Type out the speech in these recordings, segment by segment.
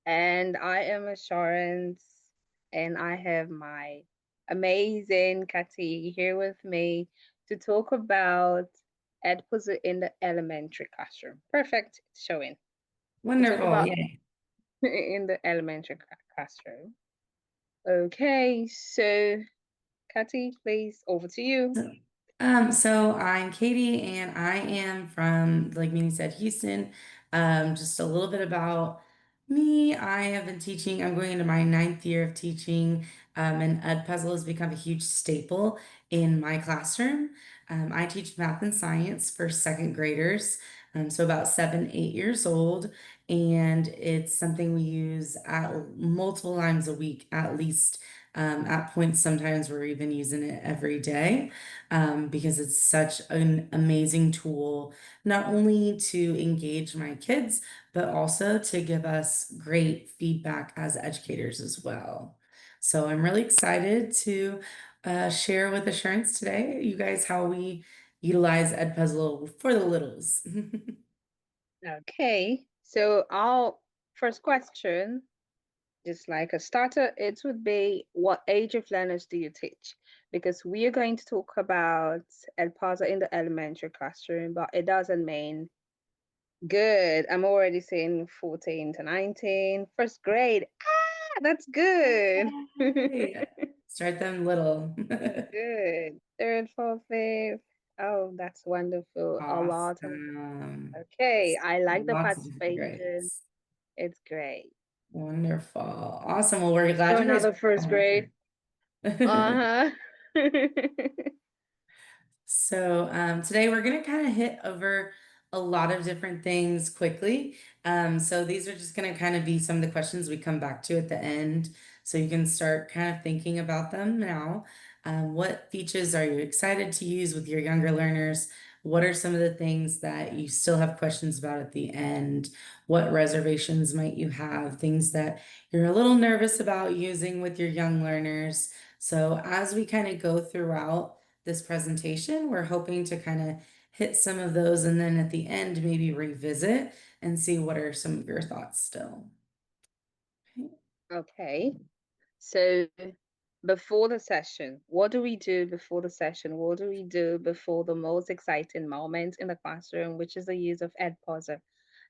And I am Assurance, and I have my amazing Kati here with me to talk about Edpuzzle in the elementary classroom. Perfect showing to talk Wonderful. about Yay. in the elementary classroom. Okay, so Kati, please, over to you. So I'm Katie and I am from, like Mimi said, Houston. Just a little bit about me. I have been teaching, I'm going into my ninth year of teaching, and Edpuzzle has become a huge staple in my classroom. I teach math and science for second graders, so about 7, 8 years old, and it's something we use at multiple times a week at least. At points, sometimes we're even using it every day because it's such an amazing tool, not only to engage my kids, but also to give us great feedback as educators as well. So I'm really excited to share with Assurance today, you guys, how we utilize Edpuzzle for the littles. Okay, so our first question, just like a starter, it would be what age of learners do you teach? Because we are going to talk about El Paso in the elementary classroom, but it doesn't mean good. I'm already saying 14 to 19. First grade. Ah, that's good. Yay. Start them little. Good. Third, fourth, fifth. Oh, that's wonderful. A lot of, Awesome. okay. I like the Lots of different participation. grades. It's great. Wonderful. Awesome. Well, we're So glad you guys another first grade. are. Uh-huh. So today we're going to kind of hit over a lot of different things quickly. So these are just going to kind of be some of the questions we come back to at the end. So you can start kind of thinking about them now. What features are you excited to use with your younger learners? What are some of the things that you still have questions about at the end? What reservations might you have? Things that you're a little nervous about using with your young learners. So as we kind of go throughout this presentation, we're hoping to kind of hit some of those and then at the end maybe revisit and see what are some of your thoughts still. Okay. Okay. So before the session, what do we do before the session? What do we do before the most exciting moment in the classroom, which is the use of Edpuzzle?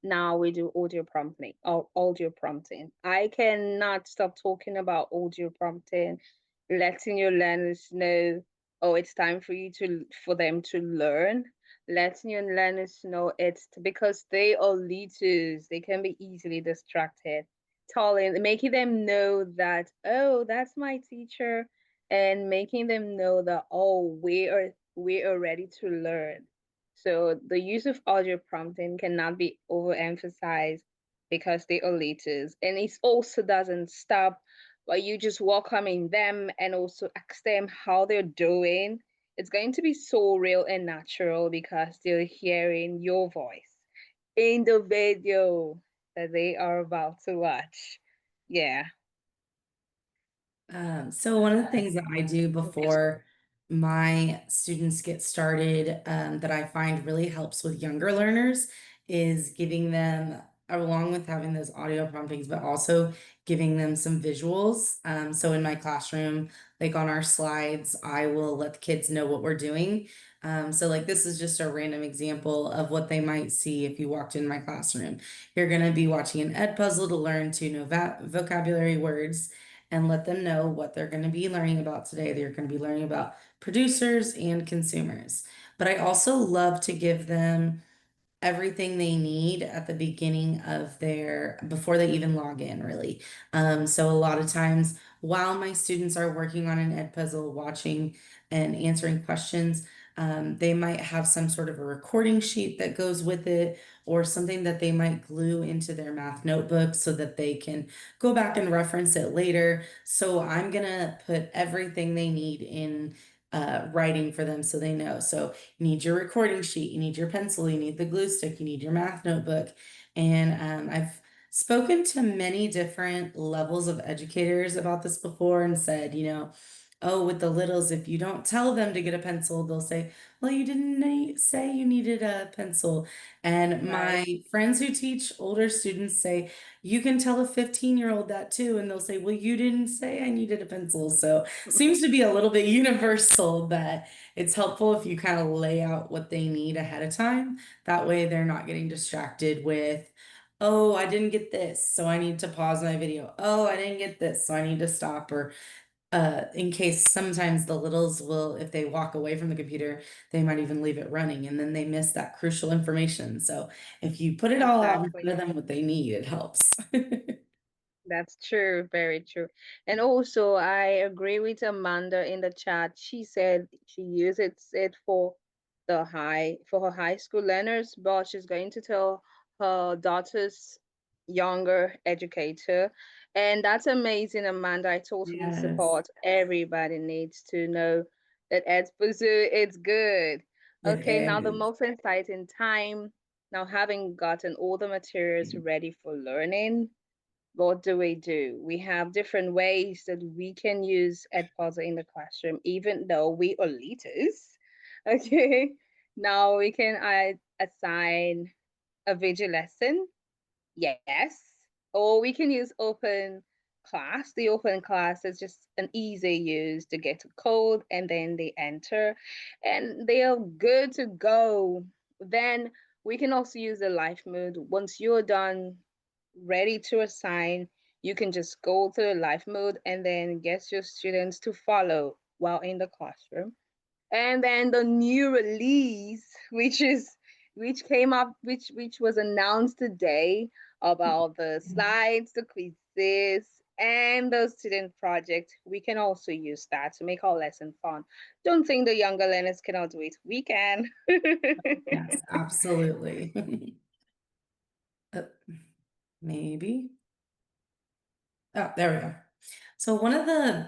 Now we do audio prompting or audio prompting. I cannot stop talking about audio prompting, letting your learners know, oh, it's time for them to learn. Letting your learners know it's because they are little, they can be easily distracted, telling, making them know that, oh, that's my teacher, and making them know that, oh, we are ready to learn. So the use of audio prompting cannot be overemphasized because they are leaders. And it also doesn't stop by you just welcoming them and also ask them how they're doing. It's going to be so real and natural because they're hearing your voice in the video that they are about to watch. Yeah. So one of the things that I do before my students get started, that I find really helps with younger learners is giving them, along with having those audio promptings, but also giving them some visuals. So in my classroom, like on our slides, I will let the kids know what we're doing. So like this is just a random example of what they might see if you walked in my classroom. You're going to be watching an ed puzzle to learn two new vocabulary words and let them know what they're going to be learning about today. They're going to be learning about producers and consumers. But I also love to give them everything they need at the beginning of their before they even log in, really. So a lot of times while my students are working on an ed puzzle, watching and answering questions, they might have some sort of a recording sheet that goes with it or something that they might glue into their math notebook so that they can go back and reference it later. So I'm gonna put everything they need in writing for them so they know. So you need your recording sheet, you need your pencil, you need the glue stick, you need your math notebook. And I've spoken to many different levels of educators about this before and said, oh, with the littles, if you don't tell them to get a pencil, they'll say, well, you didn't say you needed a pencil. And Right. my friends who teach older students say, you can tell a 15-year-old that too. And they'll say, well, you didn't say I needed a pencil. So seems to be a little bit universal that it's helpful if you kind of lay out what they need ahead of time. That way they're not getting distracted with, oh, I didn't get this, so I need to pause my video. Oh, I didn't get this, so I need to stop. Or in case sometimes the littles will, if they walk away from the computer, they might even leave it running and then they miss that crucial information. So if you put it all out in Exactly. front of them what they need, it helps. That's true, very true. And also, I agree with Amanda in the chat. She said she uses it for her high school learners, but she's going to tell her daughter's younger educator. And that's amazing, Amanda. I totally Yes, support. Everybody needs to know that Edpuzzle is good. it Okay, now the is. most exciting time. Now having gotten all the materials ready for learning, what do? We have different ways that we can use Edpuzzle in the classroom, even though we are leaders. Okay. Now we can assign a video lesson. Yes. Or we can use open class. The open class is just an easy use to get a code and then they enter and they are good to go. Then we can also use the live mode. Once you're done, ready to assign, you can just go to the live mode and then get your students to follow while in the classroom. And then the new release, which came up, which was announced today, about the slides, the quizzes, and the student project. We can also use that to make our lesson fun. Don't think the younger learners cannot do it. We can. Yes, absolutely. Uh, maybe. Oh, there we go. So one of the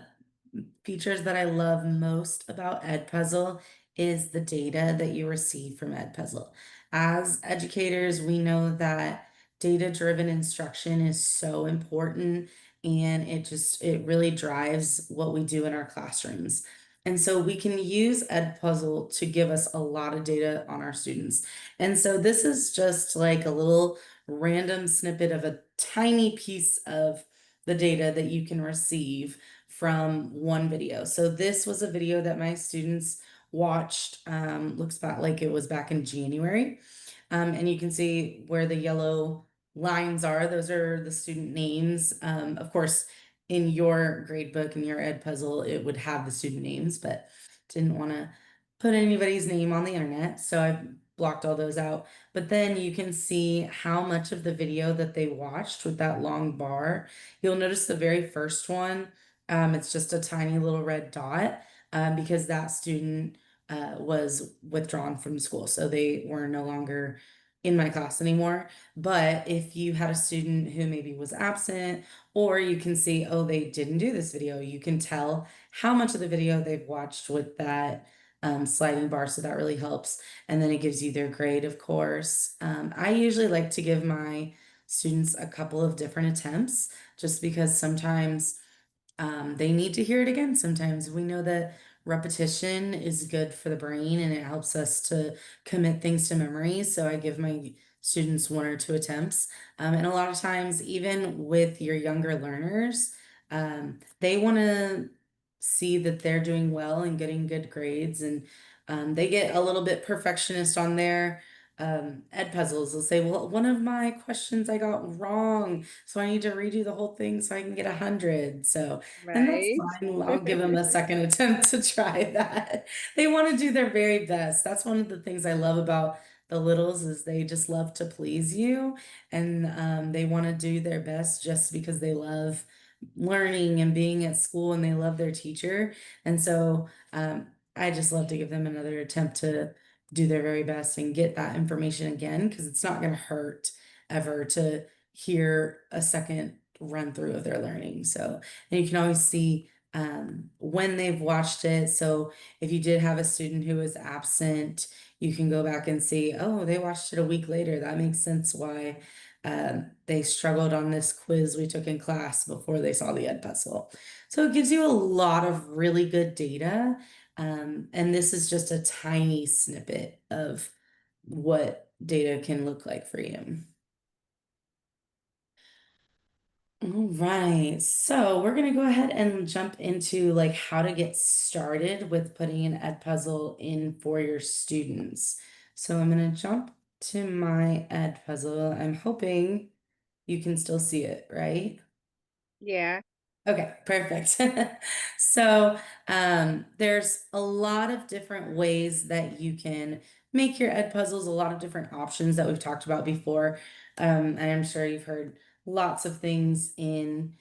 features that I love most about Edpuzzle is the data that you receive from Edpuzzle. As educators, we know that data-driven instruction is so important and it really drives what we do in our classrooms. And so we can use Edpuzzle to give us a lot of data on our students. And so this is just like a little random snippet of a tiny piece of the data that you can receive from one video. So this was a video that my students watched, looks back like it was back in January. And you can see where the yellow lines are. Those are the student names. Of course, in your grade book and your Edpuzzle, it would have the student names, but didn't want to put anybody's name on the internet. So I blocked all those out. But then you can see how much of the video that they watched with that long bar. You'll notice the very first one, it's just a tiny little red dot, because that student was withdrawn from school. So they were no longer in my class anymore. But if you had a student who maybe was absent, or you can see, oh, they didn't do this video, you can tell how much of the video they've watched with that sliding bar. So that really helps. And then it gives you their grade, of course. I usually like to give my students a couple of different attempts just because sometimes they need to hear it again. Sometimes we know that repetition is good for the brain and it helps us to commit things to memory. So I give my students one or two attempts. And a lot of times, even with your younger learners, they want to see that they're doing well and getting good grades. And they get a little bit perfectionist on their ed puzzles. They'll say, well, one of my questions I got wrong, so I need to redo the whole thing so I can get 100. So, and that's Right? fine. I'll give them a second attempt to try that. They want to do their very best. That's one of the things I love about the littles is they just love to please you, and they want to do their best just because they love learning and being at school and they love their teacher. And so I just love to give them another attempt to do their very best and get that information again because it's not going to hurt ever to hear a second run through of their learning. So, and you can always see when they've watched it. So, if you did have a student who was absent, you can go back and see, oh, they watched it a week later. That makes sense why They struggled on this quiz we took in class before they saw the Edpuzzle. So it gives you a lot of really good data. And this is just a tiny snippet of what data can look like for you. All right, so we're gonna go ahead and jump into like how to get started with putting an Edpuzzle in for your students. So I'm gonna jump to my Edpuzzle. I'm hoping you can still see it, right? Yeah. Okay, perfect. So there's a lot of different ways that you can make your ed puzzles, a lot of different options that we've talked about before. And I'm sure you've heard lots of things in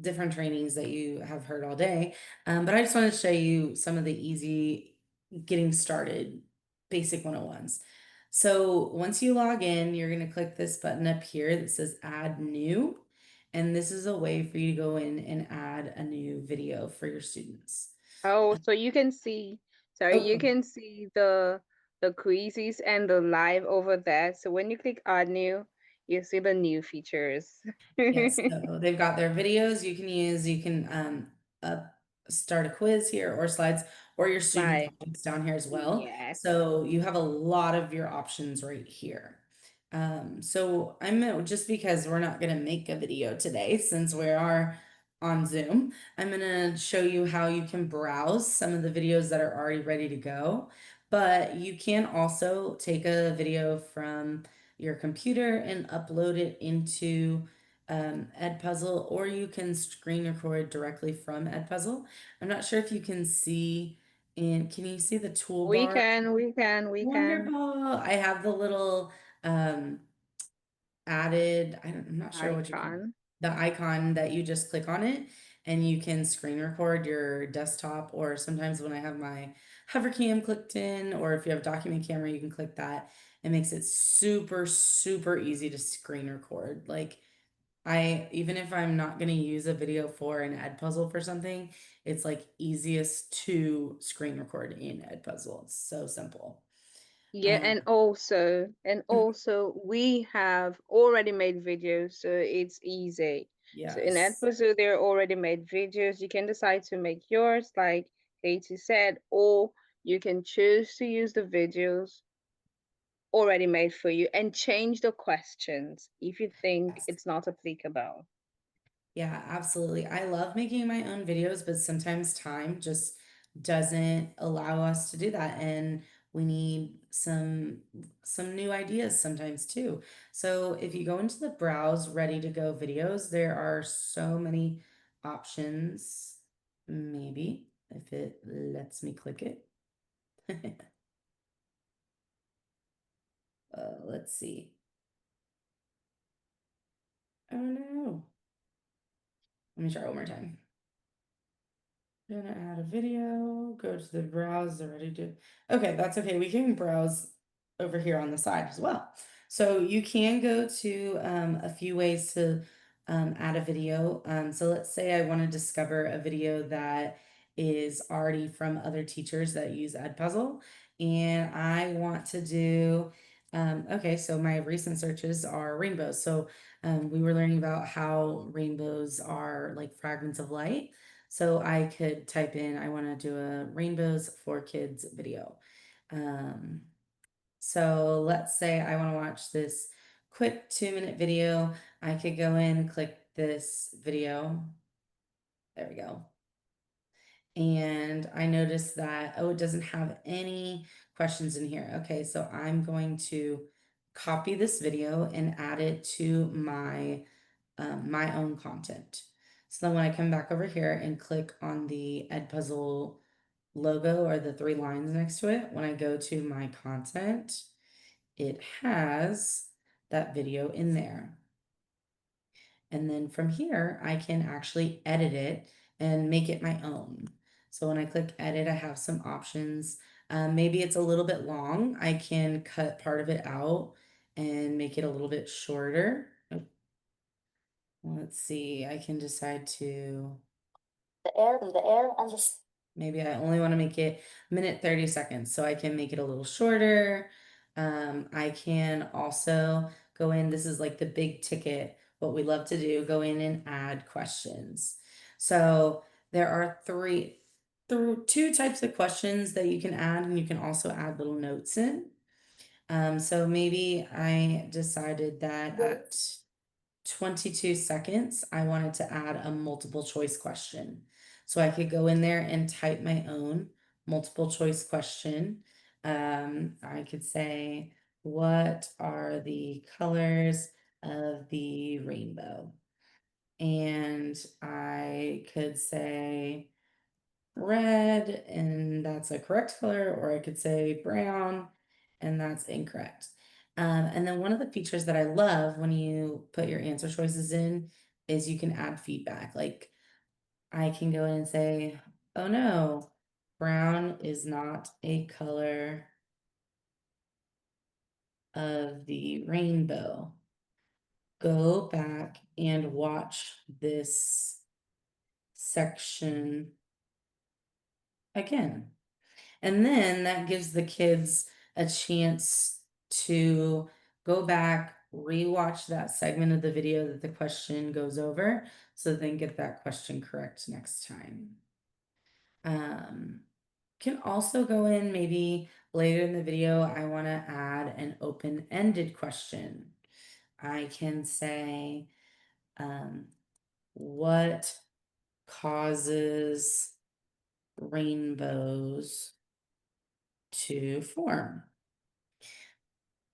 different trainings that you have heard all day. But I just want to show you some of the easy getting started basic 101s. So once you log in, you're going to click this button up here that says add new. And this is a way for you to go in and add a new video for your students. Oh, so you can see, sorry, you Oh, can see the quizzes and the live over there. So when you click add new, you see the new features. yes, so they've got their videos you can use. You can start a quiz here or slides or your student Like, projects down here as well. yes. So you have a lot of your options right here. So just because we're not going to make a video today since we are on Zoom, I'm going to show you how you can browse some of the videos that are already ready to go. But you can also take a video from your computer and upload it into Edpuzzle, or you can screen record directly from Edpuzzle. I'm not sure if you can see can you see the We toolbar? can, we can, we can. Wonderful. I have the little um added, I'm not sure what you call it, Icon. the icon that you just click on it and you can screen record your desktop, or sometimes when I have my hover cam clicked in, or if you have document camera, you can click that. It makes it super, super easy to screen record. Like even if I'm not going to use a video for an Edpuzzle for something, it's like easiest to screen record in Edpuzzle. It's so simple. Yeah, Um, and also we have already made videos, so it's easy. So in yes. Edpuzzle, there are already made videos. You can decide to make yours, like Katie said, or you can choose to use the videos already made for you and change the questions if you think it's not applicable. Yeah, absolutely. I love making my own videos, but sometimes time just doesn't allow us to do that. And we need some new ideas sometimes too. So if you go into the browse ready to go videos, there are so many options. Maybe if it lets me click it. Let's see. Oh no. Let me try one more time. Gonna add a video, go to the browse already do. Okay, that's okay. We can browse over here on the side as well. So you can go to a few ways to add a video. So let's say I want to discover a video that is already from other teachers that use Edpuzzle, and I want to do, okay, so my recent searches are rainbows. So we were learning about how rainbows are like fragments of light. So I could type in, I want to do a rainbows for kids video. Um, so let's say I want to watch this quick 2-minute video. I could go in, click this video. There we go. And I noticed that, oh, it doesn't have any questions in here. Okay, so I'm going to copy this video and add it to my own content. So then when I come back over here and click on the Edpuzzle logo or the 3 lines next to it, when I go to my content, it has that video in there. And then from here, I can actually edit it and make it my own. So when I click edit, I have some options. Maybe it's a little bit long. I can cut part of it out and make it a little bit shorter. Oh, let's see, I can decide to maybe I only want to make it minute 30 seconds, so I can make it a little shorter. I can also go in, this is like the big ticket, what we love to do, go in and add questions. So there are through two types of questions that you can add, and you can also add little notes in. So maybe I decided that at 22 seconds, I wanted to add a multiple choice question. So I could go in there and type my own multiple choice question. I could say, what are the colors of the rainbow? And I could say red, and that's a correct color, or I could say brown, and that's incorrect. And then one of the features that I love when you put your answer choices in is you can add feedback. Like I can go in and say, oh no, brown is not a color of the rainbow. Go back and watch this section again. And then that gives the kids a chance to go back, rewatch that segment of the video that the question goes over, so they can get that question correct next time. Um, can also go in maybe later in the video, I want to add an open-ended question. I can say, um, what causes rainbows to form?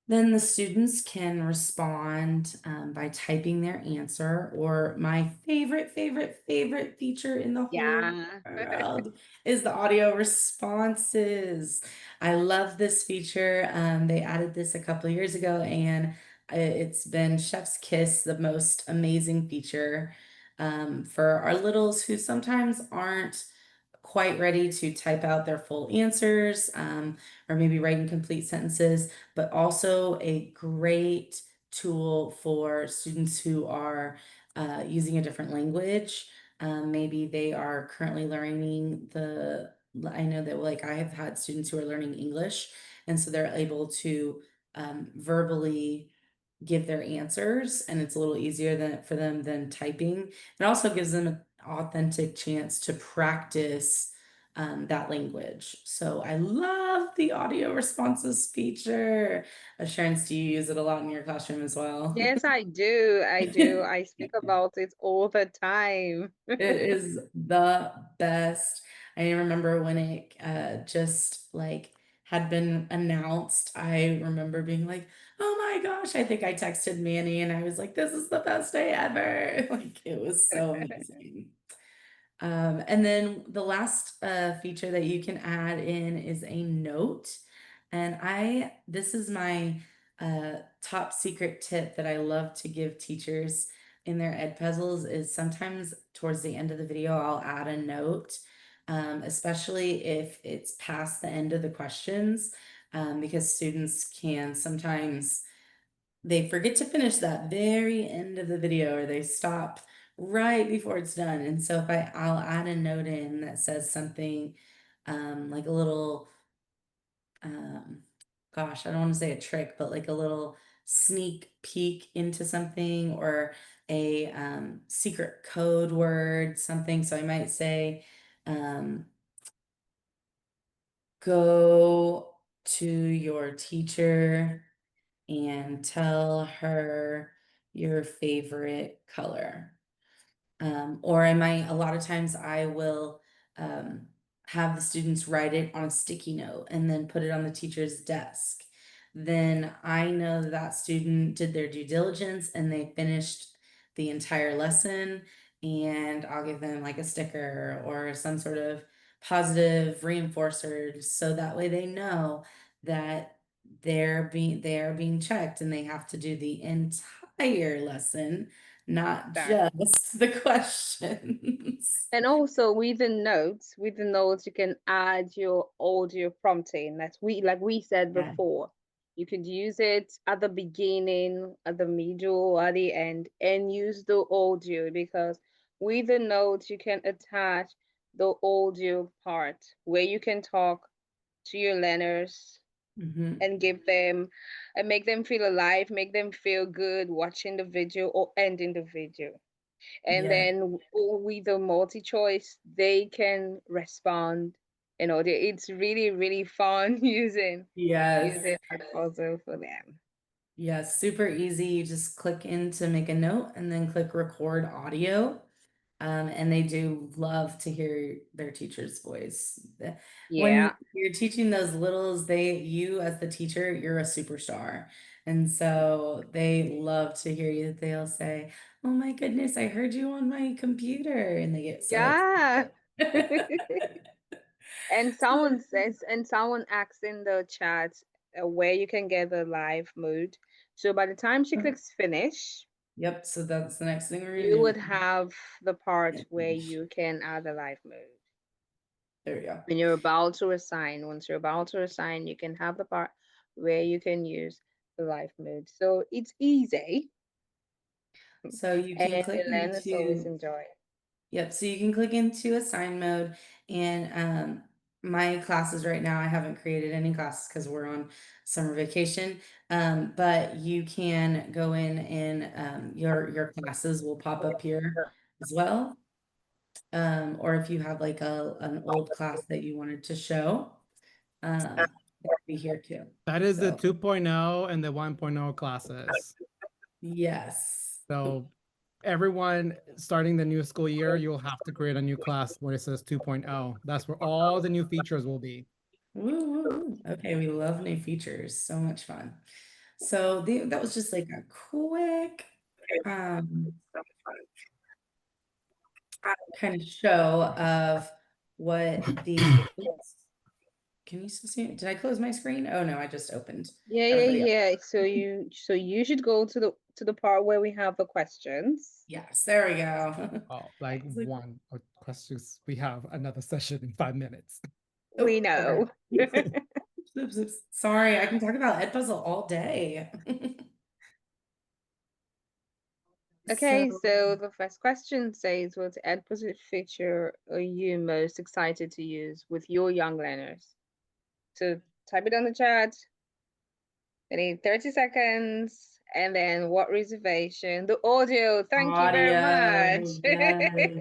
Then the students can respond by typing their answer, or my favorite feature in the whole Yeah. world is the audio responses. I love this feature. They added this a couple of years ago, and it's been chef's kiss, the most amazing feature for our littles who sometimes aren't quite ready to type out their full answers, or maybe writing complete sentences, but also a great tool for students who are using a different language. Maybe they are currently learning I know that like I have had students who are learning English, and so they're able to verbally give their answers, and it's a little easier for them than typing. It also gives them an authentic chance to practice that language. So I love the audio responses feature. Assurance, do you use it a lot in your classroom as well? Yes, I do. I do. I speak about it all the time. It is the best. I remember when it just like had been announced. I remember being like, "Oh my gosh!" I think I texted Manny and I was like, "This is the best day ever!" Like it was so amazing. And then the last feature that you can add in is a note. And this is my top secret tip that I love to give teachers in their ed puzzles is sometimes towards the end of the video, I'll add a note, especially if it's past the end of the questions, because students can sometimes they forget to finish that very end of the video, or they stop right before it's done. And so if I'll add a note in that says something like a little um gosh, I don't want to say a trick, but like a little sneak peek into something, or a secret code word, something. So I might say um go to your teacher and tell her your favorite color. Or a lot of times I will um, have the students write it on a sticky note and then put it on the teacher's desk. Then I know that that student did their due diligence and they finished the entire lesson, and I'll give them like a sticker or some sort of positive reinforcer so that way they know that they are being checked and they have to do the entire lesson, not Exactly. just the questions. And also with the notes, you can add your audio prompting. Like we said Yeah. before. You could use it at the beginning, at the middle, at the end, and use the audio because with the notes you can attach the audio part where you can talk to your learners Mhm. and give them and make them feel alive, make them feel good watching the video or ending the video. And Yeah. then with the multi-choice, they can respond. It's really, really fun Yes. using that puzzle for them. Yes, super easy. You just click in to make a note and then click record audio. And they do love to hear their teacher's voice. When Yeah. you're teaching those littles, you as the teacher, you're a superstar. And so they love to hear you. They'll say, "Oh my goodness, I heard you on my computer." And they get so Yeah. excited. And someone asks in the chat where you can get the live mode. So by the time she So, clicks finish, yep, so that's the next thing we're you gonna would do. have the part Hit where finish. you can add the live mode. There we go. When you're about to assign, once you're about to assign, you can have the part where you can use the live mode. So it's easy, So you and can the click learners always into enjoy it. Yep, so you can click into assign mode and my classes right now, I haven't created any classes because we're on summer vacation. But you can go in and your classes will pop up here as well. Or if you have like an old class that you wanted to show, it'll be here too. That is the So 2.0 and the 1.0 classes. yes. So everyone starting the new school year, you'll have to create a new class where it says 2.0. That's where all the new features will be. Woo, woo, woo. Okay, we love new features. So much fun. So that was just like a quick um kind of show of what the oops, can you still see it? Did I close my screen? Oh no, I just opened Yeah, yeah, everybody else. yeah. So you should go to the part where we have the questions. Yes, there we go. Oh, like It's like, one of questions. We have another session in 5 minutes. We oh, okay. know. Oops, oops. Sorry, I can talk about Edpuzzle all day. So Okay, so the first question says, what Edpuzzle feature are you most excited to use with your young learners? So type it on the chat. I need 30 seconds. And then what reservation? The audio. Thank you very audio, much.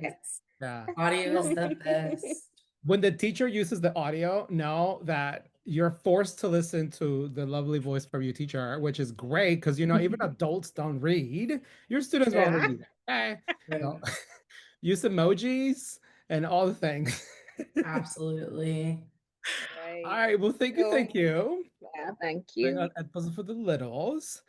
yes. Yeah. Audio is the best. When the teacher uses the audio, know that you're forced to listen to the lovely voice from your teacher, which is great because even adults don't read. Your students won't Yeah. read. Okay. Right. So use emojis and all the things. Absolutely. All Right. right. Well, thank you. So, Thank you. yeah, thank Bring you. out Puzzle for the Littles.